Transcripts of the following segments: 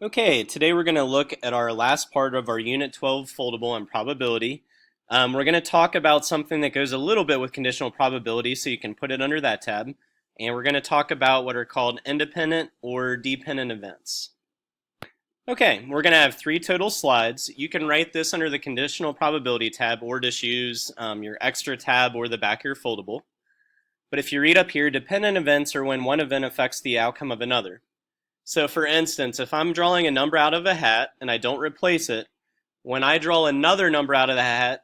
Okay, today we're going to look at our last part of our Unit 12 foldable on probability. We're going to talk about something that goes a little bit with conditional probability, so you can put it under that tab. And we're going to talk about what are called independent or dependent events. Okay, we're going to have 3 total slides. You can write this under the conditional probability tab or just use your extra tab or the back of your foldable. But if you read up here, dependent events are when one event affects the outcome of another. So for instance, if I'm drawing a number out of a hat and I don't replace it, when I draw another number out of the hat,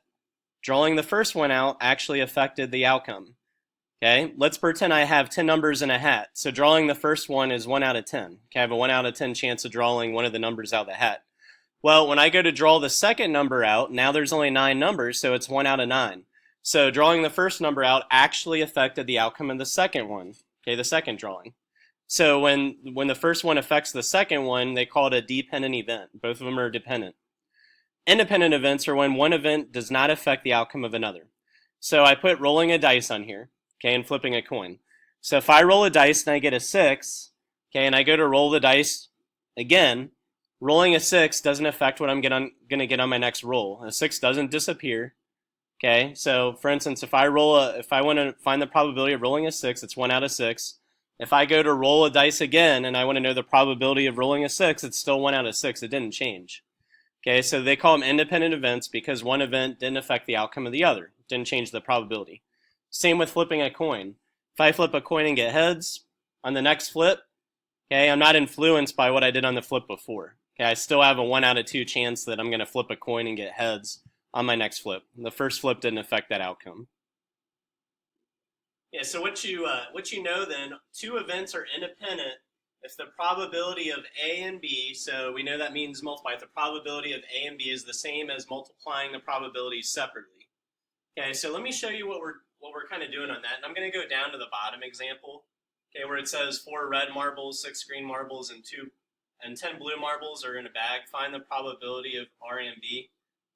drawing the first one out actually affected the outcome. Okay, let's pretend I have 10 numbers in a hat. So drawing the first one is 1 out of 10. Okay, I have a 1 out of 10 chance of drawing one of the numbers out of the hat. Well, when I go to draw the second number out, now there's only 9 numbers, so it's 1 out of 9. So drawing the first number out actually affected the outcome of the second one, okay, the second drawing. So when the first one affects the second one, they call it a dependent event. Both of them are dependent. Independent events are when one event does not affect the outcome of another. So I put rolling a dice on here, okay, and flipping a coin. So if I roll a dice and I get a 6, okay, and I go to roll the dice again, rolling a 6 doesn't affect what I'm going to get on my next roll. A 6 doesn't disappear. Okay, so for instance, if I want to find the probability of rolling a 6, it's 1 out of 6. If I go to roll a dice again and I want to know the probability of rolling a 6, it's still 1 out of 6. It didn't change. Okay, so they call them independent events because one event didn't affect the outcome of the other. It didn't change the probability. Same with flipping a coin. If I flip a coin and get heads, on the next flip, okay, I'm not influenced by what I did on the flip before. Okay, I still have a 1 out of 2 chance that I'm going to flip a coin and get heads on my next flip. The first flip didn't affect that outcome. Yeah, so what you know then, 2 events are independent if the probability of A and B, so we know that means multiply. If the probability of A and B is the same as multiplying the probabilities separately. Okay, so let me show you what we're kind of doing on that. And I'm going to go down to the bottom example, okay, where it says 4 red marbles, 6 green marbles, and 10 blue marbles are in a bag. Find the probability of R and B.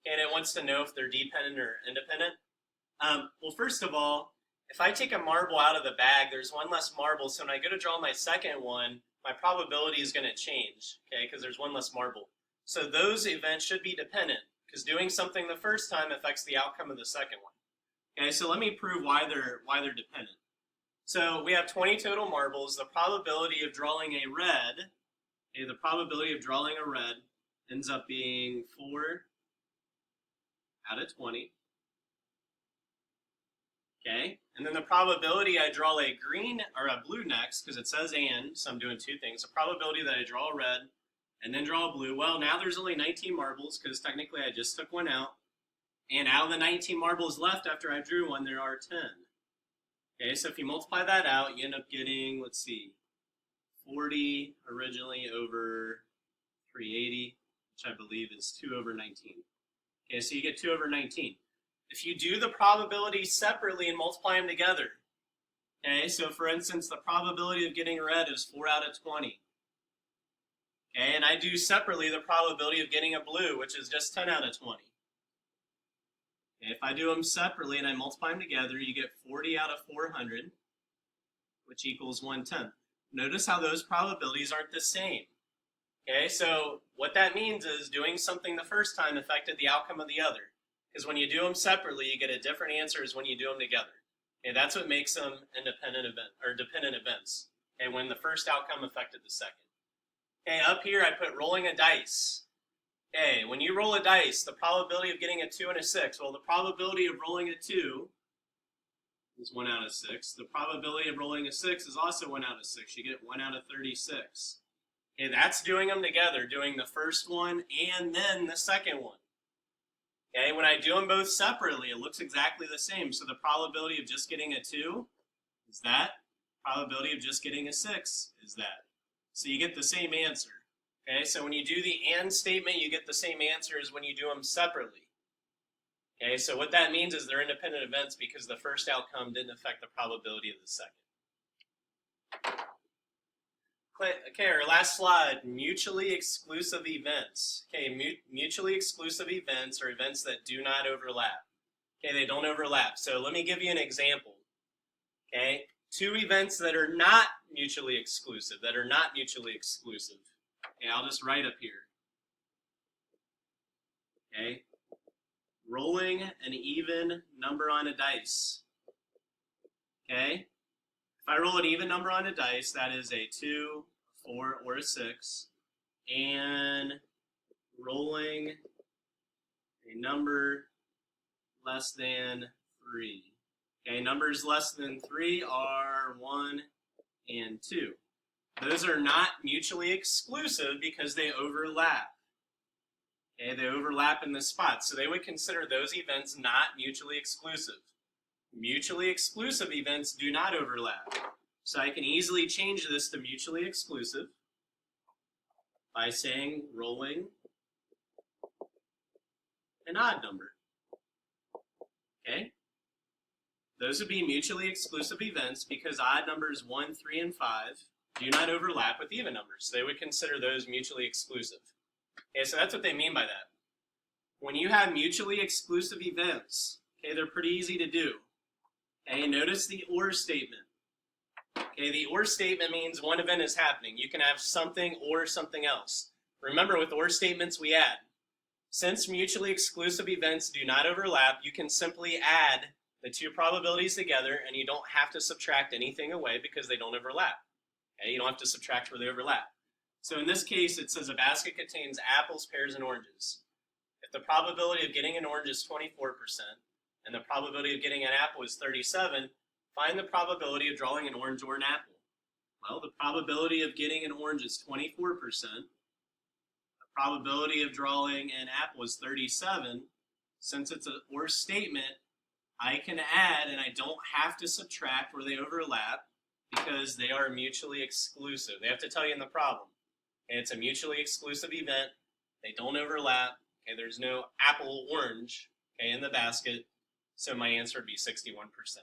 Okay, and it wants to know if they're dependent or independent. Well, first of all, if I take a marble out of the bag, there's 1 less marble. So when I go to draw my second one, my probability is going to change, okay, because there's 1 less marble. So those events should be dependent, because doing something the first time affects the outcome of the second one. Okay, so let me prove why they're dependent. So we have 20 total marbles. The probability of drawing a red, okay, the probability of drawing a red ends up being 4 out of 20. Okay, and then the probability I draw a green or a blue next, because it says and, so I'm doing 2 things. The probability that I draw a red and then draw a blue. Well, now there's only 19 marbles, because technically I just took 1 out. And out of the 19 marbles left after I drew 1, there are 10. Okay, so if you multiply that out, you end up getting, let's see, 40 originally over 380, which I believe is 2 over 19. Okay, so you get 2 over 19. If you do the probabilities separately and multiply them together, okay, so for instance, the probability of getting red is 4 out of 20. Okay, and I do separately the probability of getting a blue, which is just 10 out of 20. Okay, if I do them separately and I multiply them together, you get 40 out of 400, which equals 1/10. Notice how those probabilities aren't the same. Okay, so what that means is doing something the first time affected the outcome of the other. Because when you do them separately, you get a different answer as when you do them together. Okay, that's what makes them independent event or dependent events. Okay, when the first outcome affected the second. Okay, up here I put rolling a dice. Okay, when you roll a dice, the probability of getting a 2 and a 6. Well, the probability of rolling a 2 is 1 out of 6. The probability of rolling a 6 is also 1 out of 6. You get 1 out of 36. Okay, that's doing them together, doing the first one and then the second one. Okay, when I do them both separately, it looks exactly the same. So the probability of just getting a 2 is that. Probability of just getting a 6 is that. So you get the same answer. Okay, so when you do the and statement, you get the same answer as when you do them separately. Okay, so what that means is they're independent events because the first outcome didn't affect the probability of the second. Okay, our last slide, mutually exclusive events. Okay, mutually exclusive events are events that do not overlap. Okay, they don't overlap. So let me give you an example. Okay, 2 events that are not mutually exclusive, Okay, I'll just write up here. Okay, rolling an even number on a dice. Okay, if I roll an even number on a dice, that is a 2, 4, or a 6, and rolling a number less than 3. Okay, numbers less than 3 are 1 and 2. Those are not mutually exclusive because they overlap. Okay, they overlap in this spot, so they would consider those events not mutually exclusive. Mutually exclusive events do not overlap. So I can easily change this to mutually exclusive by saying rolling an odd number. Okay? Those would be mutually exclusive events because odd numbers 1, 3, and 5 do not overlap with even numbers. So they would consider those mutually exclusive. Okay, so that's what they mean by that. When you have mutually exclusive events, okay, they're pretty easy to do. Okay, notice the or statement. Okay, the or statement means one event is happening. You can have something or something else. Remember, with or statements, we add. Since mutually exclusive events do not overlap, you can simply add the two probabilities together and you don't have to subtract anything away because they don't overlap. Okay, you don't have to subtract where they overlap. So in this case, it says a basket contains apples, pears, and oranges. If the probability of getting an orange is 24% and the probability of getting an apple is 37, find the probability of drawing an orange or an apple. Well, the probability of getting an orange is 24%. The probability of drawing an apple is 37. Since it's an or statement, I can add and I don't have to subtract where they overlap because they are mutually exclusive. They have to tell you in the problem. Okay, it's a mutually exclusive event. They don't overlap. Okay, there's no apple orange, okay, in the basket. So my answer would be 61%.